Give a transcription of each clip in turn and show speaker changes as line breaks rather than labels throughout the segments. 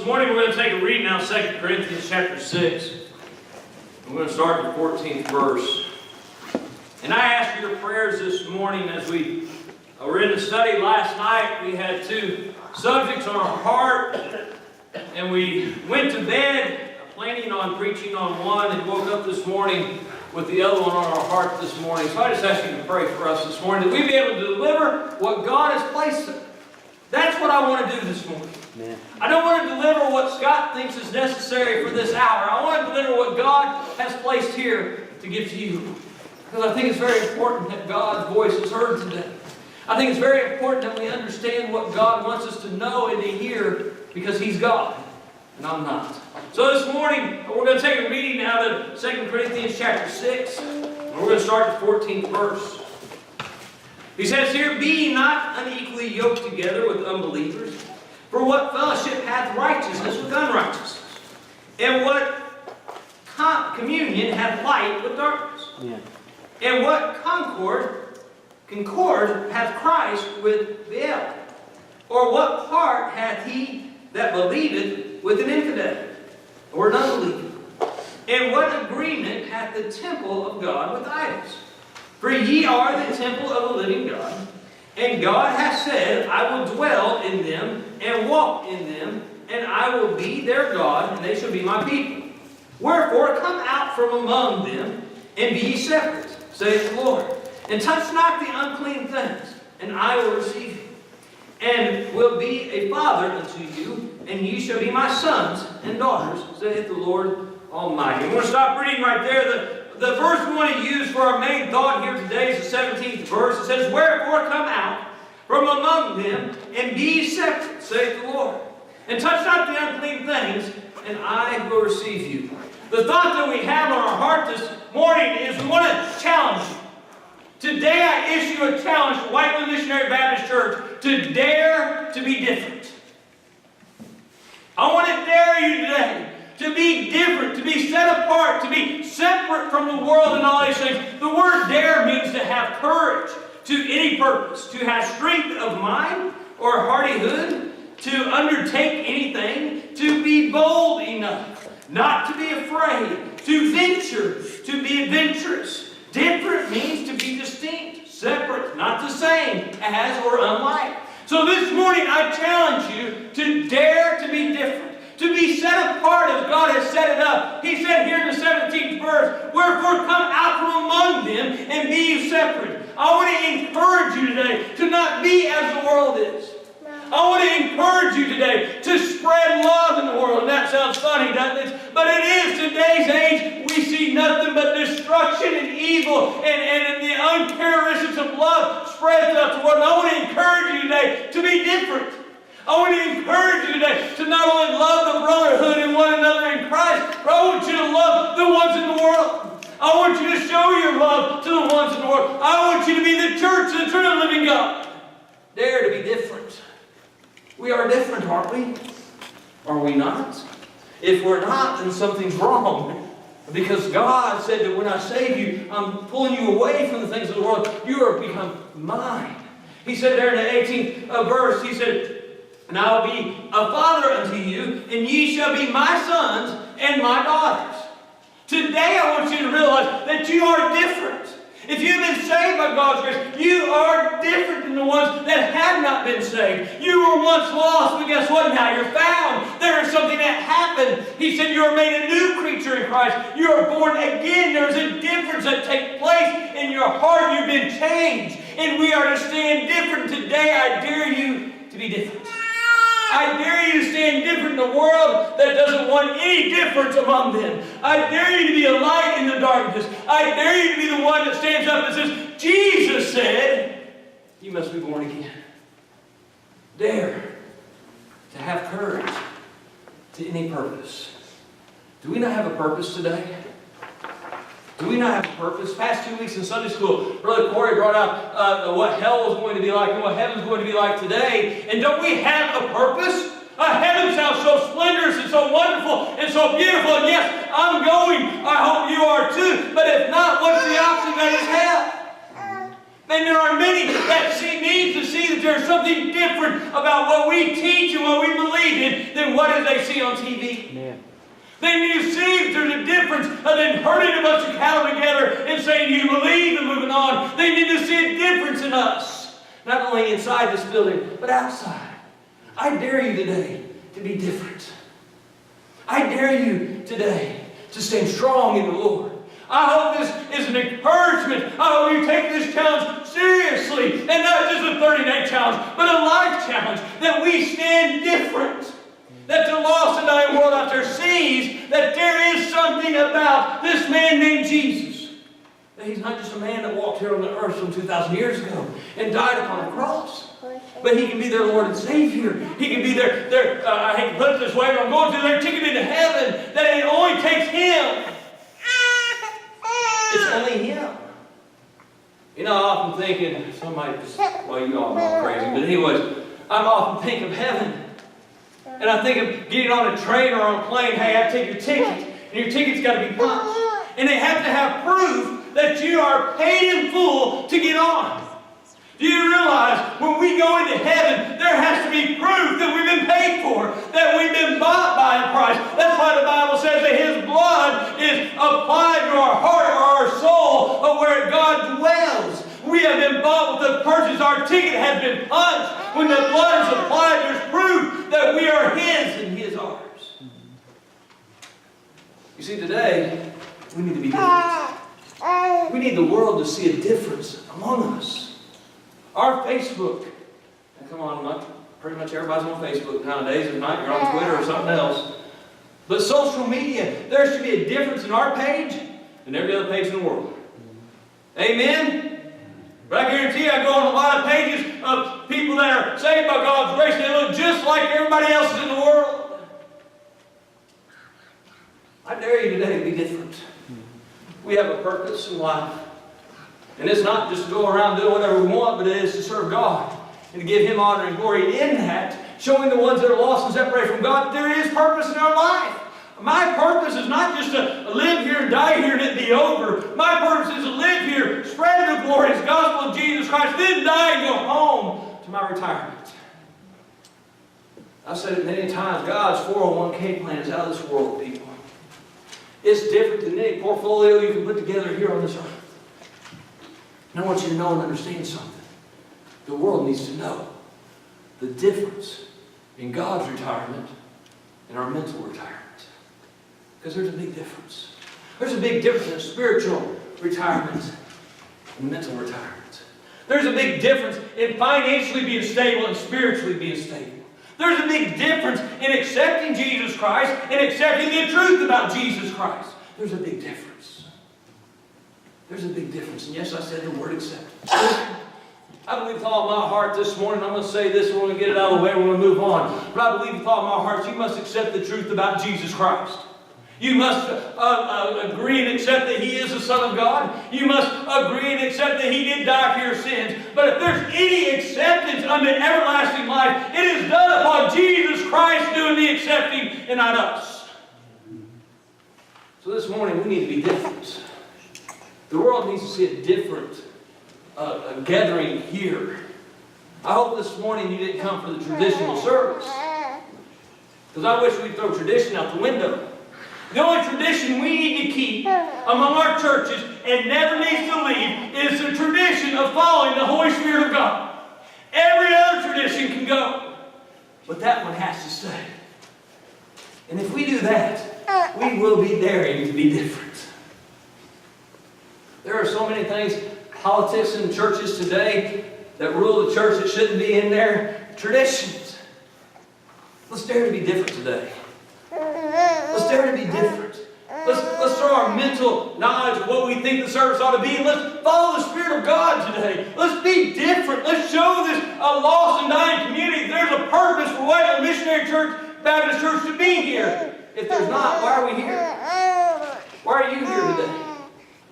this morning we're going to take a reading now, 2 Corinthians chapter 6. We're going to start with the 14th verse. And I ask for your prayers this morning as we were in the study last night. We had two subjects on our heart, and we went to bed planning on preaching on one and woke up this morning with the other one on our heart this morning. So I just ask you to pray for us this morning, that we be able to deliver what God has placed in us. That's what I want to do this morning. Amen. I don't want to deliver what Scott thinks is necessary for this hour. I want to deliver what God has placed here to give to you. Because I think it's very important that God's voice is heard today. I think it's very important that we understand what God wants us to know and to hear, because He's God and I'm not. So this morning, we're going to take a reading out of 2 Corinthians chapter 6. And we're going to start the 14th verse. He says here, "Be ye not unequally yoked together with unbelievers. For what fellowship hath righteousness with unrighteousness? And what communion hath light with darkness? Yeah. And what concord hath Christ with Baal? Or what part hath he that believeth with an infidel, or an unbeliever? And what agreement hath the temple of God with idols? For ye are the temple of the living God. And God hath said, I will dwell in them, and walk in them, and I will be their God, and they shall be my people. Wherefore come out from among them, and be ye separate, saith the Lord. And touch not the unclean things, and I will receive you. And will be a father unto you, and ye shall be my sons and daughters, saith the Lord Almighty." We're going to stop reading right there. The verse we want to use for our main thought here today is the 17th verse. It says, "Wherefore come out from among them, and be ye separate, saith the Lord. And touch not the unclean things, and I will receive you." The thought that we have on our heart this morning is we want to challenge you. Today I issue a challenge to Whiteland Missionary Baptist Church to dare to be different. I want to dare you today to be different, to be set apart, to be separate from the world and all these things. The word dare means to have courage to any purpose, to have strength of mind or hardihood, to undertake anything, to be bold enough, not to be afraid, to venture, to be adventurous. Different means to be distinct, separate, not the same as or unlike. So this morning I challenge you to dare to be different, to be set apart as God has set it up. He said here in the 17th verse, "Wherefore come out from among them, and be ye separate." I want to encourage you today to not be as the world is. I want to encourage you today to spread love in the world. And that sounds funny, doesn't it? But it is. Today's age, we see nothing but destruction and evil, and the uncharacteristics of love spread throughout the world. And I want to encourage you today to be different. I want to encourage you today to not only love the brotherhood and one another in Christ, but I want you to love the ones in the world. I want you to show your love to the ones in the world. I want you to be the church of the true and living God. Dare to be different. We are different, aren't we? Are we not? If we're not, then something's wrong. Because God said that when I save you, I'm pulling you away from the things of the world. You are become mine. He said there in the 18th verse, He said, "And I will be a father unto you, and ye shall be my sons and my daughters." Today I want you to realize that you are different. If you've been saved by God's grace, you are different than the ones that have not been saved. You were once lost, but guess what? Now you're found. There is something that happened. He said you are made a new creature in Christ. You are born again. There's a difference that takes place in your heart. You've been changed. And we are to stand different. Today I dare you to be different. I dare you to stand different in a world that doesn't want any difference among them. I dare you to be a light in the darkness. I dare you to be the one that stands up and says, Jesus said, you must be born again. Dare to have courage to any purpose. Do we not have a purpose today? Do we not have a purpose? Past 2 weeks in Sunday school, Brother Corey brought out what hell was going to be like and what heaven is going to be like today. And don't we have a purpose? Heaven sounds so splendorous and so wonderful and so beautiful. And yes, I'm going. I hope you are too. But if not, what's the opposite? That is hell. And there are many that need to see that there's something different about what we teach and what we believe in than what it is they see on TV.
Yeah.
They need to see that there's a difference other than herding a bunch of cattle together and saying you believe and moving on. They need to see a difference in us. Not only inside this building, but outside. I dare you today to be different. I dare you today to stand strong in the Lord. I hope this is an encouragement. I hope you take this challenge seriously. And not just a 30-day challenge, but a life challenge. That we stand different. That the lost and dying world out there sees that there is something about this man named Jesus. That he's not just a man that walked here on the earth some 2,000 years ago and died upon a cross. But he can be their Lord and Savior. He can be their I hate to put it this way, but I'm going to their ticket into heaven. That it only takes Him. It's only Him. You know, I'm often thinking, somebody just, well, you all know I'm crazy, but anyways, I'm often thinking of heaven. And I think of getting on a train or on a plane, hey, I have to take your ticket, and your ticket's got to be punched. And they have to have proof that you are paid in full to get on. Do you realize when we go into heaven, there has to be proof that we've been paid for, that we've been bought by a price. That's why the Bible says that His blood is applied to our heart or our soul, or where God dwells. We have been bought with a purchase. Our ticket has been punched. When the blood is applied, there's proof that we are His and He is ours. You see, today, we need to be different. We need the world to see a difference among us. Our Facebook, and come on, pretty much everybody's on Facebook nowadays. If not, you're on Twitter or something else. But social media, there should be a difference in our page than every other page in the world. Amen? But I guarantee you, I go on a lot of pages of people that are saved by God's grace, and they look just like everybody else in the world. I dare you today to be different. We have a purpose in life. And it's not just to go around doing whatever we want, but it is to serve God and to give Him honor and glory in that, showing the ones that are lost and separated from God that there is purpose in our life. My purpose is not just to live here and die here and it be over. My purpose is to live here, spread the glorious gospel of Jesus Christ, then die and go home to my retirement. I've said it many times, God's 401k plan is out of this world, people. It's different than any portfolio you can put together here on this earth. And I want you to know and understand something. The world needs to know the difference in God's retirement and our mental retirement. Because there's a big difference. There's a big difference in spiritual retirement and mental retirement. There's a big difference in financially being stable and spiritually being stable. There's a big difference in accepting Jesus Christ and accepting the truth about Jesus Christ. There's a big difference. There's a big difference. And yes, I said the word acceptance. I believe with all my heart this morning, I'm going to say this, we're going to get it out of the way, we're going to move on. But I believe with all my heart, you must accept the truth about Jesus Christ. You must agree and accept that He is the Son of God. You must agree and accept that He did die for your sins. But if there's any acceptance unto everlasting life, it is done upon Jesus Christ doing the accepting and not us. So this morning, we need to be different. The world needs to see a different gathering here. I hope this morning you didn't come for the traditional service. Because I wish we'd throw tradition out the window. The only tradition we need to keep among our churches and never needs to leave is the tradition of following the Holy Spirit of God. Every other tradition can go, but that one has to stay. And if we do that, we will be daring to be different. There are so many things, politics in churches today that rule the church that shouldn't be in there. Traditions. Let's dare to be different today. Let's dare to be different. Let's throw our mental knowledge of what we think the service ought to be, and let's follow the Spirit of God today. Let's be different. Let's show this lost and dying community there's a purpose for Whiteland Missionary Church, Baptist Church to be here. If there's not, why are we here? Why are you here today?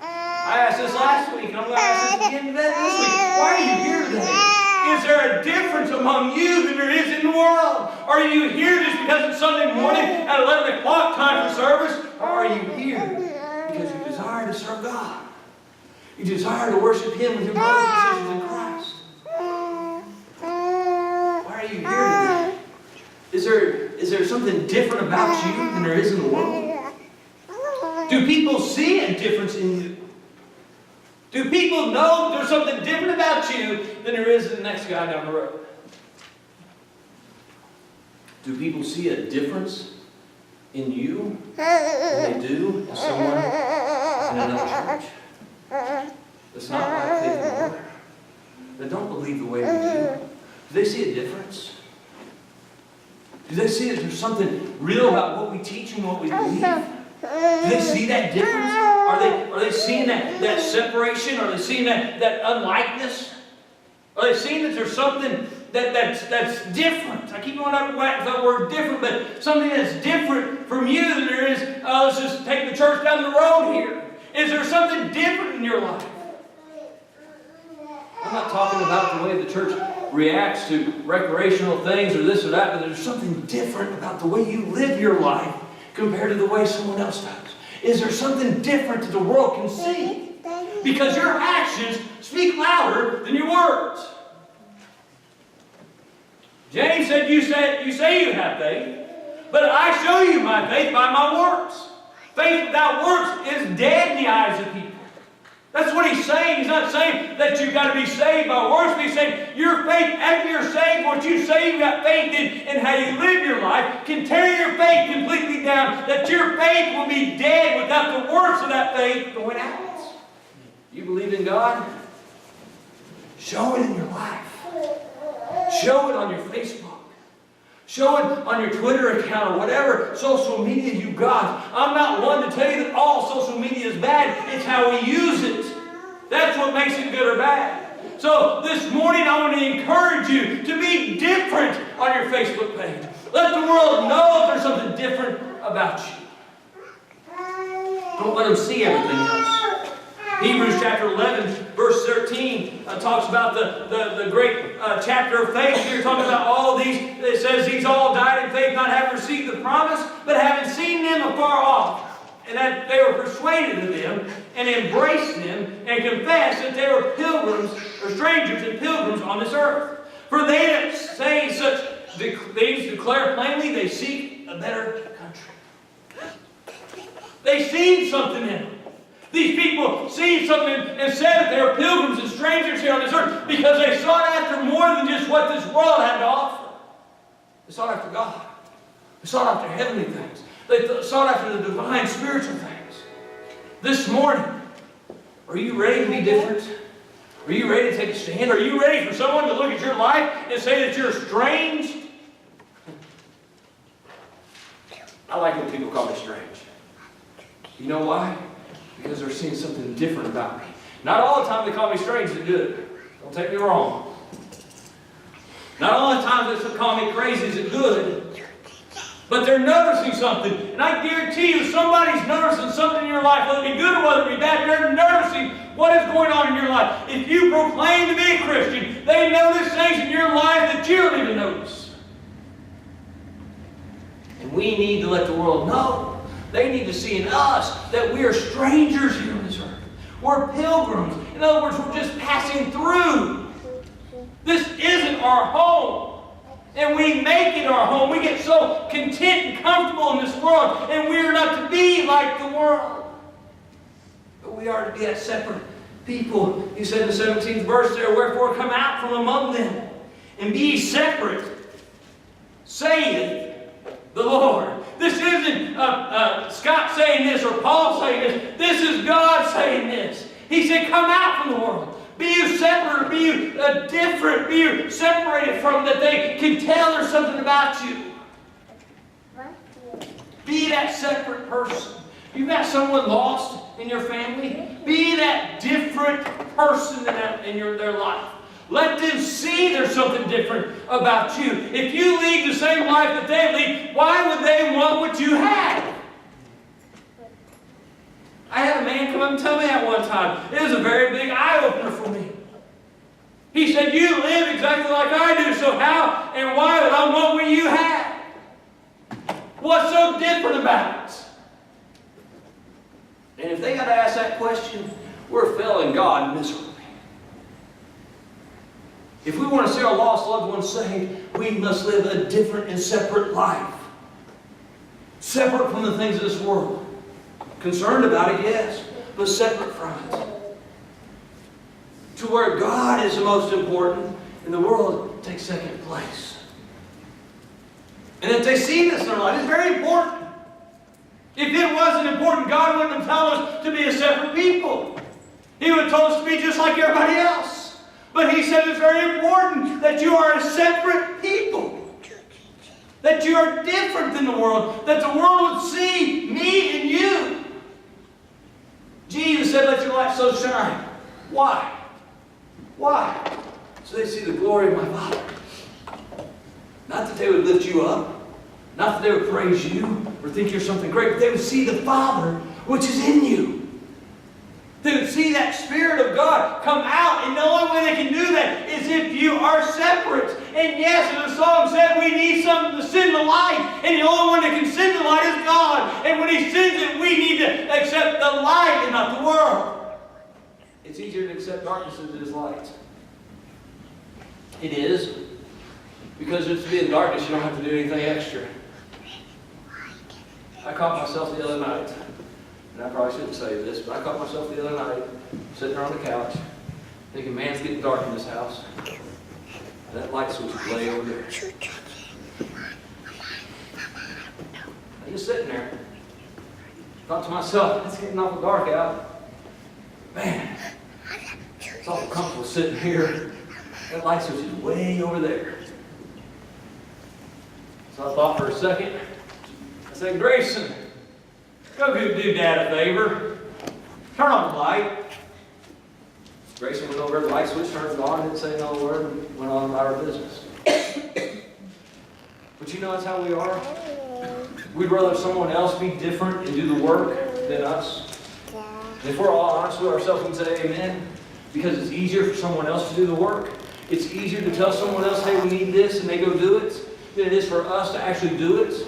I asked this last week, and I'm going to ask this again this week. Why are you here today? Is there a difference among you than there is in the world? Are you here just because it's Sunday morning at 11 o'clock time for service? Or are you here because you desire to serve God? You desire to worship Him with your brothers and sisters in Christ. Why are you here today? Is there something different about you than there is in the world? Do people see a difference in you? Do people know there's something different about you than there is in the next guy down the road? Do people see a difference in you than they do in someone in another church that's not like faith in the Lord, that don't believe the way we do? Do they see a difference? Do they see that there's something real about what we teach and what we believe? Do they see that difference? Are they seeing that separation? Are they seeing that unlikeness? Are they seeing that there's something that's different? I keep going back to that word different, but something that's different from you than there is, let's just take the church down the road here. Is there something different in your life? I'm not talking about the way the church reacts to recreational things or this or that, but there's something different about the way you live your life compared to the way someone else does. Is there something different that the world can see? Because your actions speak louder than your words. James said, you say you have faith, but I show you my faith by my works. Faith without works is dead in the eyes of people. That's what he's saying. He's not saying that you've got to be saved by works, but he's saying your faith, after you're saved, what you say you've got faith in and how you live your life can tear your faith completely down, that your faith will be dead without the works of that faith going out. You believe in God? Show it in your life. Show it on your Facebook. Show it on your Twitter account or whatever social media you got. I'm not one to tell you that all social media is bad. It's how we use it. That's what makes it good or bad. So this morning I want to encourage you to be different on your Facebook page. Let the world know if there's something different about you. Don't let them see everything else. Hebrews chapter 11, verse 13 talks about the great chapter of faith. Here talking about all these. It says these all died in faith, not having received the promise, but having seen them afar off, and that they were persuaded of them, and embraced them, and confessed that they were pilgrims, or strangers and pilgrims on this earth. For they that say such things declare plainly they seek a better country. They seen something in them. These people seen something and said that they were pilgrims and strangers here on this earth because they sought after more than just what this world had to offer. They sought after God. They sought after heavenly things. They sought after the divine spiritual things. This morning, are you ready to be different? Are you ready to take a stand? Are you ready for someone to look at your life and say that you're strange? I like when people call me strange. You know why? Because they're seeing something different about me. Not all the time they call me strange is good. Don't take me wrong. Not all the time they call me crazy is it good. But they're noticing something. And I guarantee you somebody's noticing something in your life, whether it be good or whether it be bad, they're noticing what is going on in your life. If you proclaim to be a Christian, they notice things in your life that you don't even notice. And we need to let the world know. They need to see in us that we are strangers here on this earth. We're pilgrims. In other words, we're just passing through. This isn't our home. And we make it our home. We get so content and comfortable in this world. And we are not to be like the world. But we are to be that separate people. He said in the 17th verse there, wherefore come out from among them and be ye separate, saith the Lord. This isn't Scott saying this or Paul saying this. This is God saying this. He said, come out from the world. Be you separate, be you different, be you separated from that they can tell there's something about you. Be that separate person. You've got someone lost in your family. Be that different person in their life. Let them see there's something different about you. If you lead the same life that they lead, why would they want what you have? I had a man come up and tell me that one time. It was a very big eye-opener for me. He said, you live exactly like I do, so how and why would I want what you have? What's so different about it? And if they got to ask that question, we're failing God miserably. If we want to see our lost loved ones saved, we must live a different and separate life. Separate from the things of this world. Concerned about it, yes, but separate from it. To where God is the most important and the world takes second place. And if they see this in their life, it's very important. If it wasn't important, God wouldn't have told us to be a separate people. He would have told us to be just like everybody else. But He said it's very important that you are a separate people. That you are different than the world. That the world would see me and you. Jesus said, let your light so shine. Why? Why? So they see the glory of my Father. Not that they would lift you up. Not that they would praise you or think you're something great. But they would see the Father which is in you. They would see that Spirit of God come out. And the only way they can do that is if you are separate. And yes, as the song said, we need something to send the light. And the only one that can send the light is God. And when He sends it, we need to accept the light and not the world. It's easier to accept darkness than it is light. It is. Because just to be in darkness, you don't have to do anything extra. I caught myself the other night. And I probably shouldn't say this, but I caught myself the other night sitting there on the couch thinking, man, it's getting dark in this house. That light switch is way over there. I'm just sitting there. Thought to myself, it's getting awful dark out. Man, it's awful comfortable sitting here. That light switch is way over there. So I thought for a second. I said, Grayson, go do Dad a favor. Turn on the light. Grayson went over, the light switch turned on, didn't say no word, and went on about our business. But you know that's how we are. We'd rather someone else be different and do the work than us. And if we're all honest with ourselves, we can say amen. Because it's easier for someone else to do the work. It's easier to tell someone else, hey, we need this, and they go do it, than it is for us to actually do it.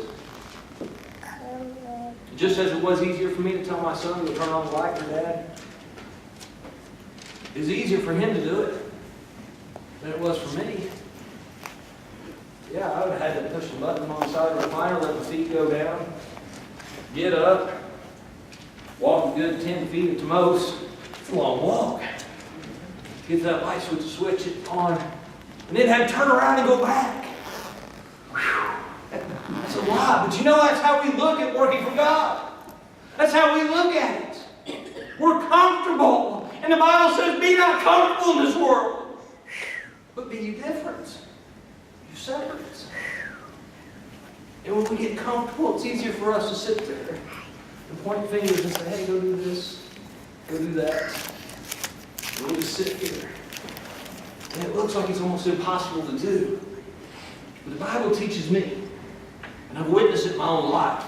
Just as it was easier for me to tell my son to turn on the light for Dad, it's easier for him to do it than it was for me. Yeah, I would have had to push the button on the side of the recliner, let the feet go down, get up, walk a good 10 feet at the most. It's a long walk. Get that light switch, switch it on, and then have to turn around and go back. Whew. That's a lot, but you know that's how we look at working for God. That's how we look at it. We're comfortable. And the Bible says, be not comfortable in this world, but be you different. You separate. And when we get comfortable, it's easier for us to sit there and point fingers and say, hey, go do this, go do that. And we'll just sit here. And it looks like it's almost impossible to do. But the Bible teaches me, and I've witnessed it in my own life,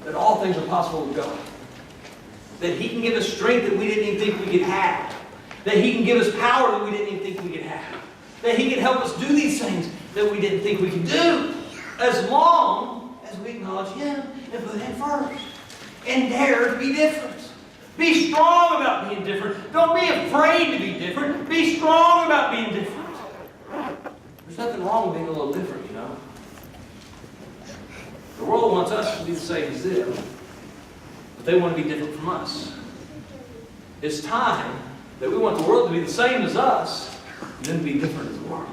that all things are possible with God. That He can give us strength that we didn't even think we could have. That He can give us power that we didn't even think we could have. That He can help us do these things that we didn't think we could do. As long as we acknowledge Him and put Him first. And dare to be different. Be strong about being different. Don't be afraid to be different. Be strong about being different. There's nothing wrong with being a little different, you know. The world wants us to be the same as them, but they want to be different from us. It's time that we want the world to be the same as us, and then to be different as the world.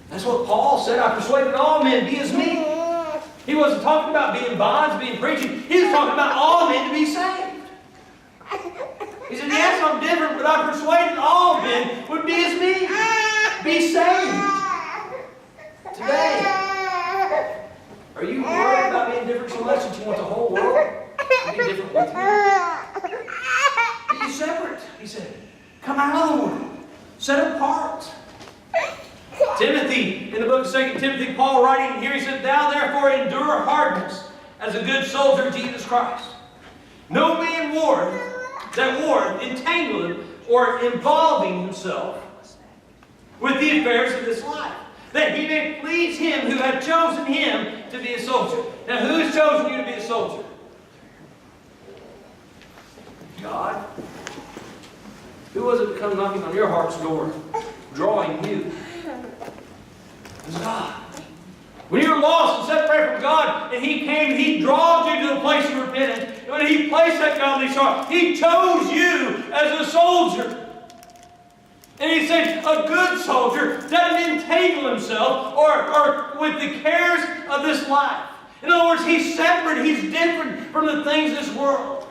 That's what Paul said. I persuaded all men, be as me. He wasn't talking about being bonds, being preaching. He was talking about all men to be saved. He said, yes, I'm different, but I persuaded all men would be as me. Be saved. Today. Are you worried about being different so much that you want the whole world to be different with you? Be separate, he said. Come out of the world. Set apart. Timothy, in the book of 2 Timothy, Paul writing here, he said, thou therefore endure hardness as a good soldier of Jesus Christ. No man warreth entangling or involving himself with the affairs of this life, that he may please Him who hath chosen him to be a soldier. Now, who has chosen you to be a soldier? God. Who was it that come knocking on your heart's door, drawing you? It was God. When you were lost and separated from God, and He came and He draws you to the place of repentance, and when He placed that godly heart, He chose you as a soldier. And He said, a good soldier doesn't entangle himself or with the cares of this life. In other words, he's separate, he's different from the things of this world,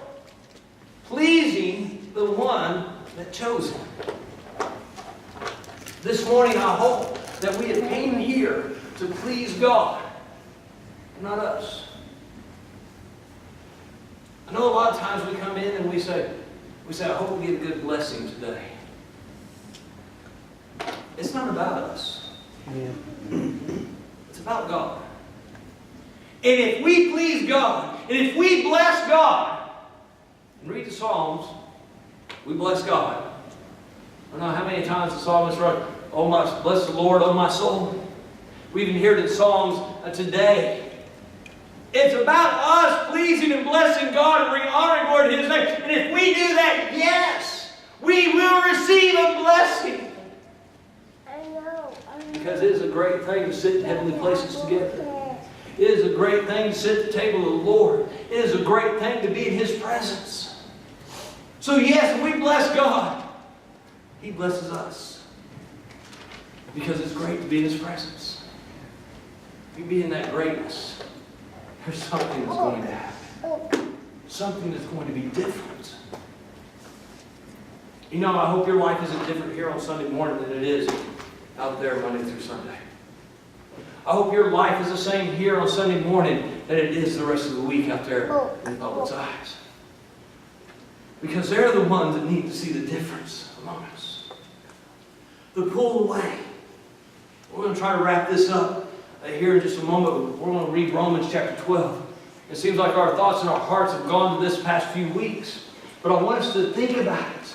pleasing the one that chose him. This morning, I hope that we have came here to please God, not us. I know a lot of times we come in and we say, I hope we get a good blessing today. It's not about us. It's about God. And if we please God, and if we bless God, and read the Psalms, we bless God. I don't know how many times the psalmist wrote, "Oh, bless the Lord, oh my soul." We even hear it in songs today. It's about us pleasing and blessing God and bringing honor and glory to His name. And if we do that, yes, we will receive a blessing. Because it is a great thing to sit in heavenly places together. It is a great thing to sit at the table of the Lord. It is a great thing to be in His presence. So yes, when we bless God, He blesses us. Because it's great to be in His presence. If you be in that greatness, there's something that's going to happen. Something that's going to be different. You know, I hope your life isn't different here on Sunday morning than it is out there Monday through Sunday. I hope your life is the same here on Sunday morning than it is the rest of the week out there in the public's eyes. Because they're the ones that need to see the difference among us. The pull away. We're going to try to wrap this up here in just a moment. We're going to read Romans chapter 12. It seems like our thoughts and our hearts have gone to this past few weeks. But I want us to think about it.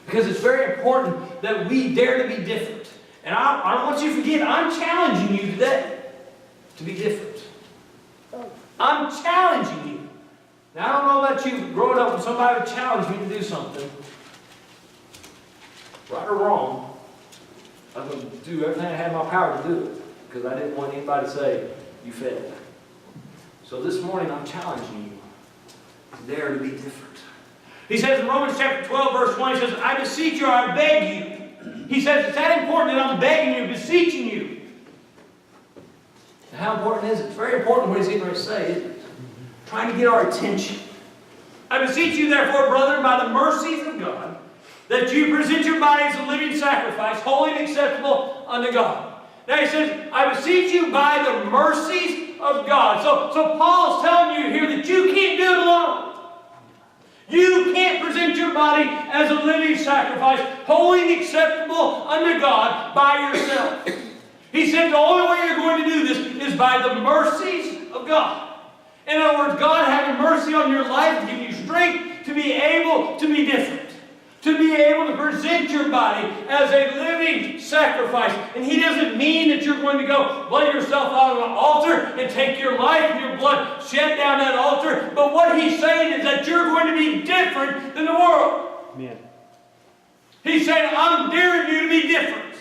Because it's very important that we dare to be different. And I don't want you to forget, I'm challenging you today to be different. I'm challenging you. Now, I don't know about you growing up when somebody would challenge me to do something. Right or wrong, I was going to do everything I had in my power to do it. Because I didn't want anybody to say, you failed. So this morning, I'm challenging you to dare to be different. He says in Romans chapter 12, verse 1, he says, I beseech you, I beg you. He says, it's that important that I'm begging you, beseeching you. Now, how important is it? It's very important what he's getting ready to say, isn't it? Trying to get our attention. I beseech you, therefore, brethren, by the mercies of God, that you present your bodies a living sacrifice, holy and acceptable unto God. Now he says, I beseech you by the mercies of God. So Paul's telling you here that you can't do it alone. You can't present your body as a living sacrifice, holy and acceptable unto God by yourself. He said the only way you're going to do this is by the mercies of God. In other words, God having mercy on your life, giving you strength to be able to be different. To be able to present your body as a living sacrifice. And He doesn't mean that you're going to go lay yourself out on an altar and take your life and your blood shed down that altar. But what He's saying is that you're going to be different than the world. Amen. He's saying, I'm daring you to be different.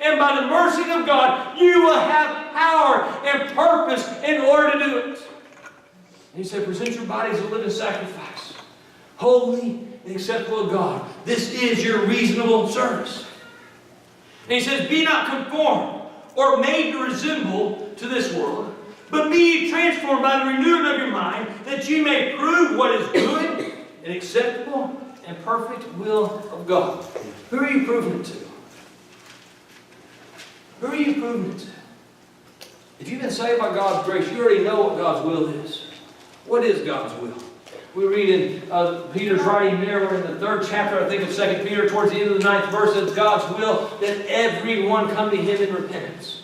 And by the mercy of God, you will have power and purpose in order to do it. And He said, present your body as a living sacrifice. Holy and acceptable to God. This is your reasonable service. And he says, be not conformed or made to resemble to this world, but be ye transformed by the renewing of your mind, that ye may prove what is good and acceptable and perfect will of God. Who are you proving it to? Who are you proving it to? If you've been saved by God's grace, you already know what God's will is. What is God's will? We read in Peter's writing there, we're in the 3rd chapter, I think, of 2 Peter, towards the end of the 9th verse, it's God's will that everyone come to Him in repentance.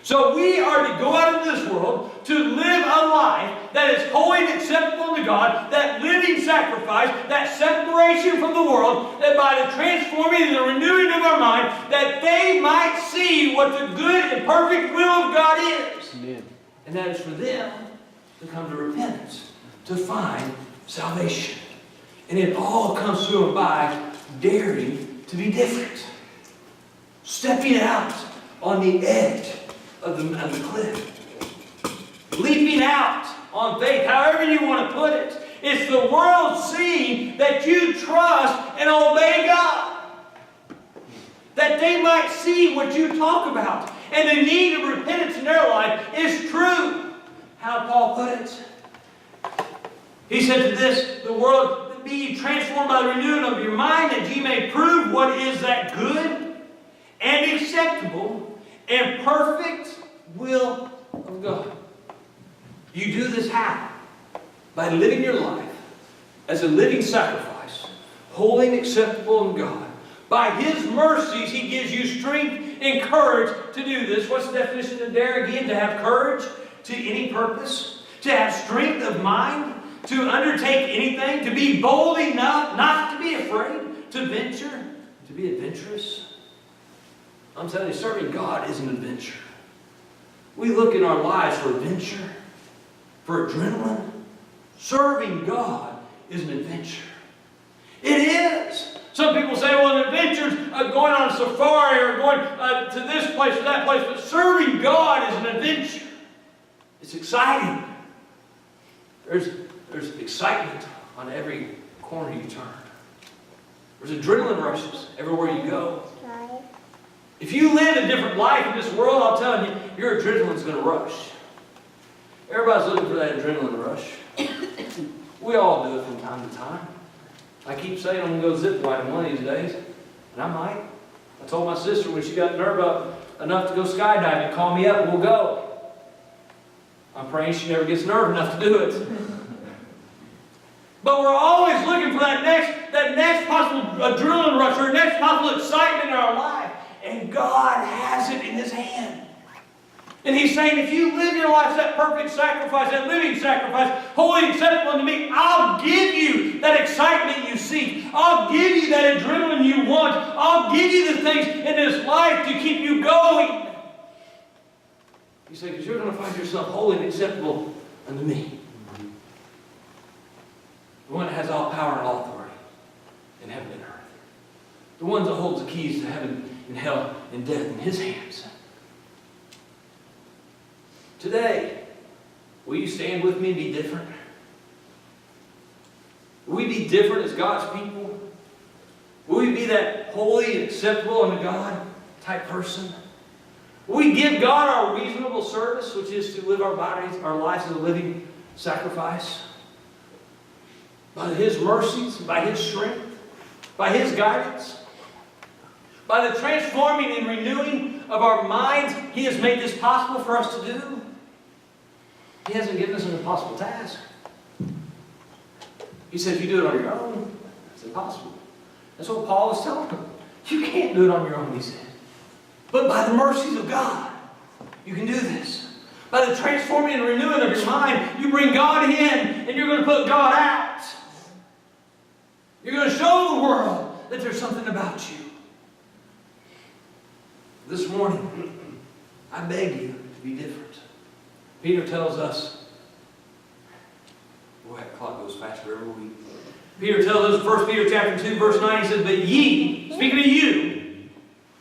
So we are to go out into this world to live a life that is holy and acceptable to God, that living sacrifice, that separation from the world, that by the transforming and the renewing of our mind, that they might see what the good and perfect will of God is. Amen. And that is for them to come to repentance, to find salvation. And it all comes through and by daring to be different. Stepping out on the edge of the cliff. Leaping out on faith, however you want to put it. It's the world seeing that you trust and obey God. That they might see what you talk about. And the need of repentance in their life is true. How did Paul put it? He said to this, the world, be ye transformed by the renewing of your mind, that ye may prove what is that good and acceptable and perfect will of God. You do this how? By living your life as a living sacrifice, holy and acceptable in God. By His mercies, He gives you strength and courage to do this. What's the definition of dare again? To have courage to any purpose. To have strength of mind. To undertake anything. To be bold enough not to be afraid. To venture. To be adventurous. I'm telling you, serving God is an adventure. We look in our lives for adventure. For adrenaline. Serving God is an adventure. It is. Some people say, well, an adventure is going on a safari or going to this place or that place. But serving God is an adventure. It's exciting. There's excitement on every corner you turn. There's adrenaline rushes everywhere you go. If you live a different life in this world, I'll tell you, your adrenaline's going to rush. Everybody's looking for that adrenaline rush. We all do it from time to time. I keep saying I'm going to go zip lining one of these days. And I might. I told my sister when she got nerve up enough to go skydiving, call me up, we'll go. I'm praying she never gets nerve enough to do it. But we're always looking for that next possible adrenaline rush or next possible excitement in our life. And God has it in His hand. And He's saying, if you live your life as that perfect sacrifice, that living sacrifice, holy and acceptable unto me, I'll give you that excitement you seek. I'll give you that adrenaline you want. I'll give you the things in this life to keep you going. You say, because you're going to find yourself holy and acceptable unto me. The one that has all power and all authority in heaven and earth. The one that holds the keys to heaven and hell and death in His hands. Today, will you stand with me and be different? Will we be different as God's people? Will we be that holy and acceptable unto God type person? Will we give God our reasonable service, which is to live our bodies, our lives as a living sacrifice? By His mercies, by His strength, by His guidance, by the transforming and renewing of our minds, He has made this possible for us to do. He hasn't given us an impossible task. He said, if you do it on your own, it's impossible. That's what Paul was telling them. You can't do it on your own, he said. But by the mercies of God, you can do this. By the transforming and renewing of your mind, you bring God in and you're going to put God out. You're going to show the world that there's something about you. This morning, I beg you to be different. Peter tells us, boy, that clock goes faster every week. Peter tells us, 1 Peter chapter 2, verse 9, he says, but ye, speaking of you,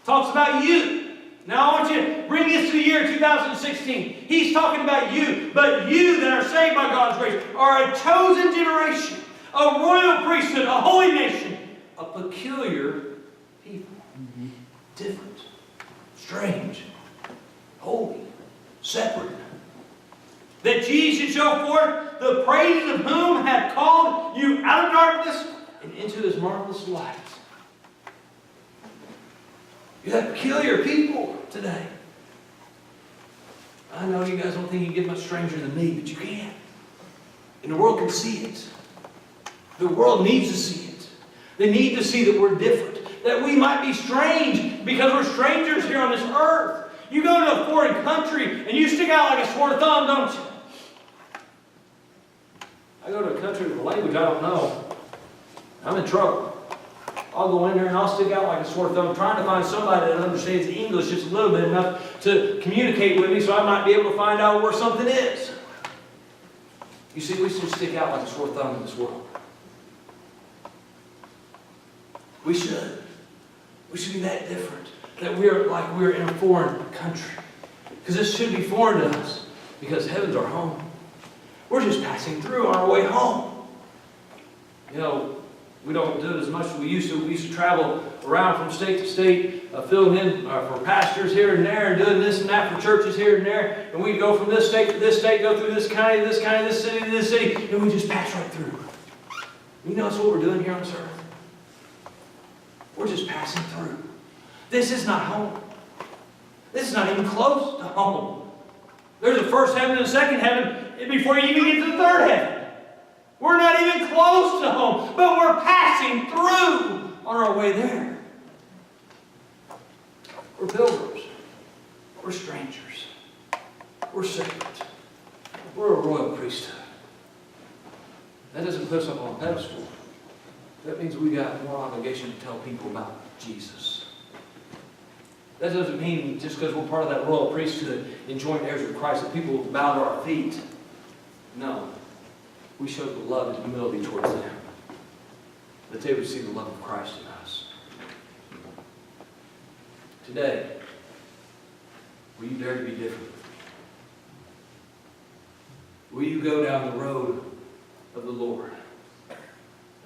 talks about you. Now I want you to bring this to the year 2016. He's talking about you, but you that are saved by God's grace are a chosen generation, a royal priesthood, a holy nation, a peculiar people. Different, strange, holy, separate. That ye should show forth the praises of whom hath called you out of darkness and into His marvelous light. You're that peculiar people today. I know you guys don't think you get much stranger than me, but you can. And the world can see it. The world needs to see it. They need to see that we're different. That we might be strange because we're strangers here on this earth. You go to a foreign country and you stick out like a sore thumb, don't you? I go to a country with a language I don't know. I'm in trouble. I'll go in there and I'll stick out like a sore thumb trying to find somebody that understands English just a little bit enough to communicate with me so I might be able to find out where something is. You see, we should stick out like a sore thumb in this world. We should. We should be that different. That we're like we're in a foreign country. Because this should be foreign to us. Because heaven's our home. We're just passing through on our way home. You know, we don't do it as much as we used to. We used to travel around from state to state, filling in for pastors here and there, and doing this and that for churches here and there. And we'd go from this state to this state, go through this county, this city to this city, and we just pass right through. You know that's what we're doing here on this earth? We're just passing through. This is not home. This is not even close to home. There's a first heaven and a second heaven before you even get to the third heaven. We're not even close to home, but we're passing through on our way there. We're pilgrims. We're strangers. We're separate. We're a royal priesthood. That doesn't put us up on a pedestal. That means we got more obligation to tell people about Jesus. That doesn't mean just because we're part of that royal priesthood and joint heirs with Christ that people will bow to our feet. No. We show the love and humility towards them. That they would see the love of Christ in us. Today, will you dare to be different? Will you go down the road of the Lord? And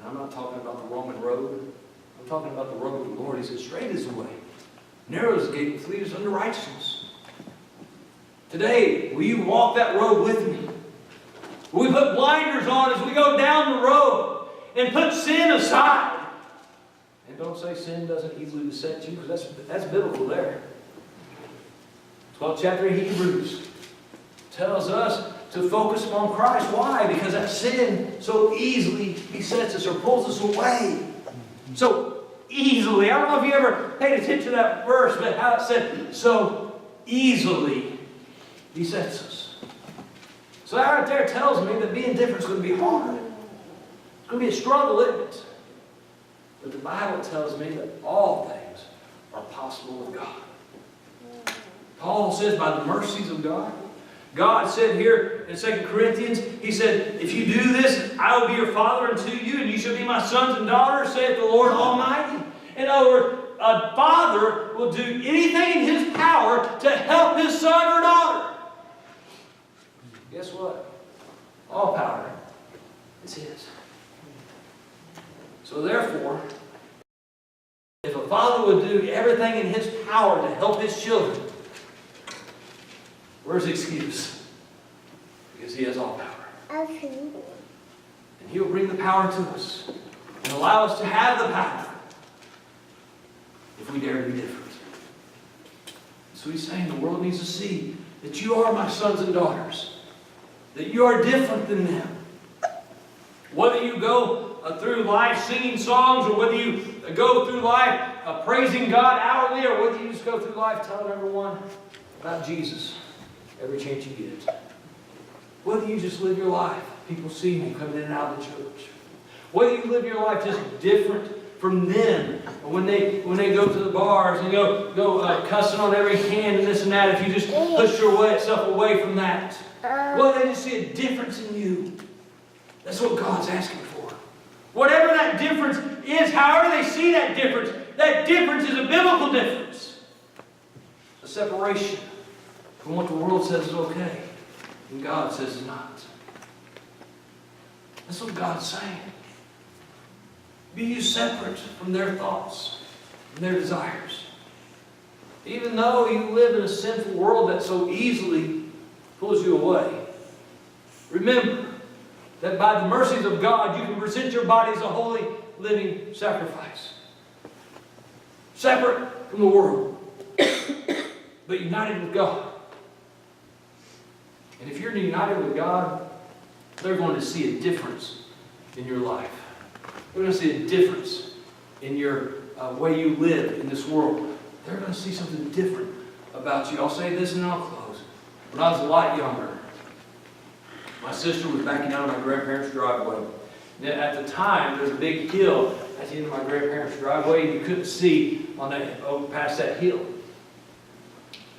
I'm not talking about the Roman road. I'm talking about the road of the Lord. He says, straight is the way. Narrow is the gate that leads unto righteousness. Today, will you walk that road with me? Will we put blinders on as we go down the road and put sin aside? And don't say sin doesn't easily beset you, because that's biblical there. 12th chapter of Hebrews tells us to focus upon Christ. Why? Because that sin so easily besets us or pulls us away. So easily. I don't know if you ever paid attention to that verse, but how it said, so easily besets us. So that right there tells me that being different is going to be hard. It's going to be a struggle, isn't it? But the Bible tells me that all things are possible with God. Paul says by the mercies of God. God said here in 2 Corinthians, he said, if you do this, I will be your father unto you, and you shall be my sons and daughters, saith the Lord Almighty. In other words, a father will do anything in his power to help his son or daughter. Guess what? All power is his. So therefore, if a father would do everything in his power to help his children, where's the excuse? Because he has all power. And he will bring the power to us and allow us to have the power if we dare to be different. So he's saying the world needs to see that you are my sons and daughters. That you are different than them. Whether you go through life singing songs, or whether you go through life praising God hourly, or whether you just go through life telling everyone about Jesus every chance you get. Whether you just live your life, people see you coming in and out of the church. Whether you live your life just different from them, when they go to the bars and go cussing on every hand and this and that, if you just push yourself away from that. Well, they just see a difference in you. That's what God's asking for. Whatever that difference is, however they see that difference is a biblical difference. A separation from what the world says is okay and God says is not. That's what God's saying. Be you separate from their thoughts and their desires. Even though you live in a sinful world that so easily pulls you away, remember that by the mercies of God, you can present your body as a holy, living sacrifice. Separate from the world, but united with God. And if you're united with God, they're going to see a difference in your life. They're going to see a difference in your way you live in this world. They're going to see something different about you. I'll say this and then I'll close. When I was a lot younger, my sister was backing out of my grandparents' driveway. And at the time, there was a big hill at the end of my grandparents' driveway, and you couldn't see past that hill.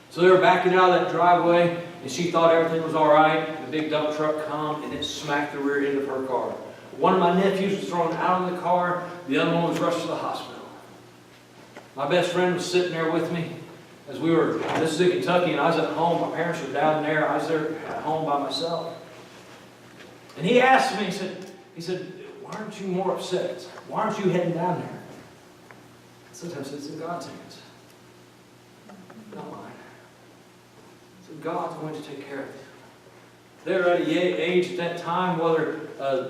So they were backing out of that driveway, and she thought everything was all right. The big dump truck come, and it smacked the rear end of her car. One of my nephews was thrown out of the car. The other one was rushed to the hospital. My best friend was sitting there with me as this is in Kentucky, and I was at home. My parents were down there. I was there at home by myself. And he asked me, he said, why aren't you more upset? Why aren't you heading down there? Sometimes it's in God's hands, not mine. So God's going to take care of them. They're at an age at that time, whether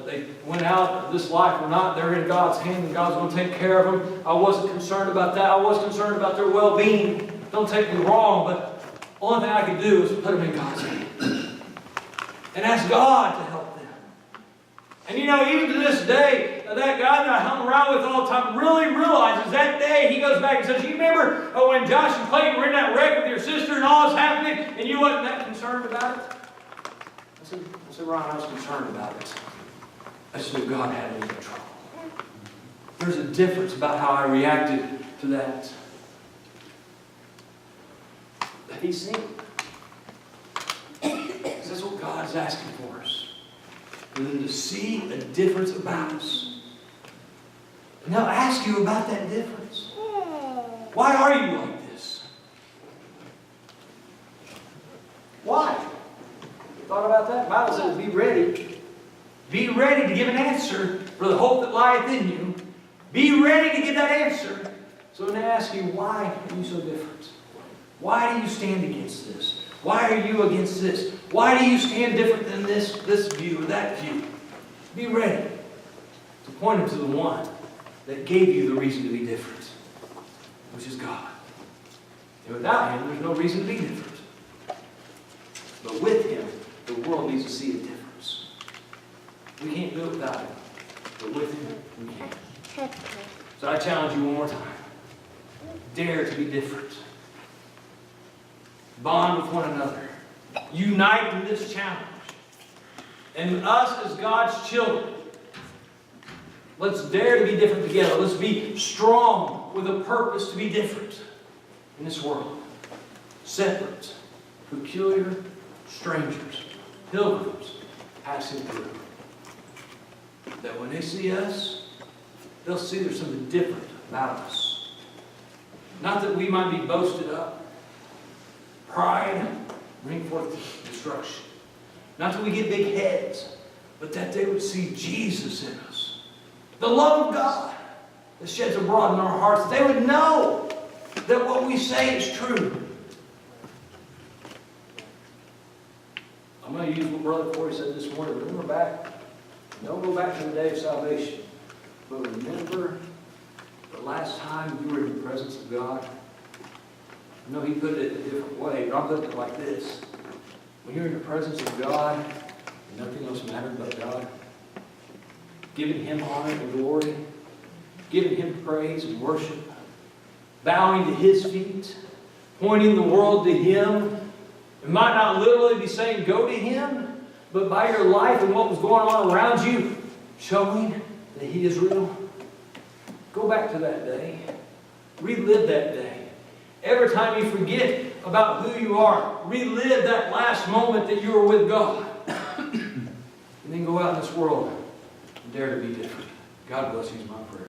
they went out of this life or not, they're in God's hand and God's going to take care of them. I wasn't concerned about that. I was concerned about their well-being. Don't take me wrong, but the only thing I could do is put them in God's hand and ask God to help them. And even to this day, that guy that I hung around with all the time really realizes that day he goes back and says, you remember when Josh and Clayton were in that wreck with your sister and all this happening and you wasn't that concerned about it? I said, Ron, I was concerned about it. I said, God had me in control. There's a difference about how I reacted to that. That He's seen. That's what God is asking for us. For them to see a difference about us. And they'll ask you about that difference. Why are you like this? Why? Thought about that? The Bible says, be ready. Be ready to give an answer for the hope that lieth in you. Be ready to give that answer. So when they ask you, why are you so different? Why do you stand against this? Why are you against this? Why do you stand different than this view or that view? Be ready to point them to the one that gave you the reason to be different, which is God. And without Him, there's no reason to be different. But with Him, the world needs to see a difference. We can't do it without Him. But with Him, we can. So I challenge you one more time. Dare to be different. Bond with one another. Unite in this challenge. And us as God's children, let's dare to be different together. Let's be strong with a purpose to be different in this world. Separate, peculiar strangers, pilgrims passing through. That when they see us, they'll see there's something different about us. Not that we might be boasted up. Pride bring forth destruction. Not that we get big heads, but that they would see Jesus in us. The love of God that sheds abroad in our hearts. They would know that what we say is true. I'm going to use what Brother Corey said this morning. Remember back, don't go back to the day of salvation, but remember the last time you were in the presence of God. I know he put it in a different way, but I'm looking at it like this. When you're in the presence of God, nothing else mattered but God. Giving Him honor and glory. Giving Him praise and worship. Bowing to His feet. Pointing the world to Him. It might not literally be saying go to Him, but by your life and what was going on around you, showing that He is real. Go back to that day. Relive that day. Every time you forget about who you are, relive that last moment that you were with God. And then go out in this world and dare to be different. God bless you is my prayer.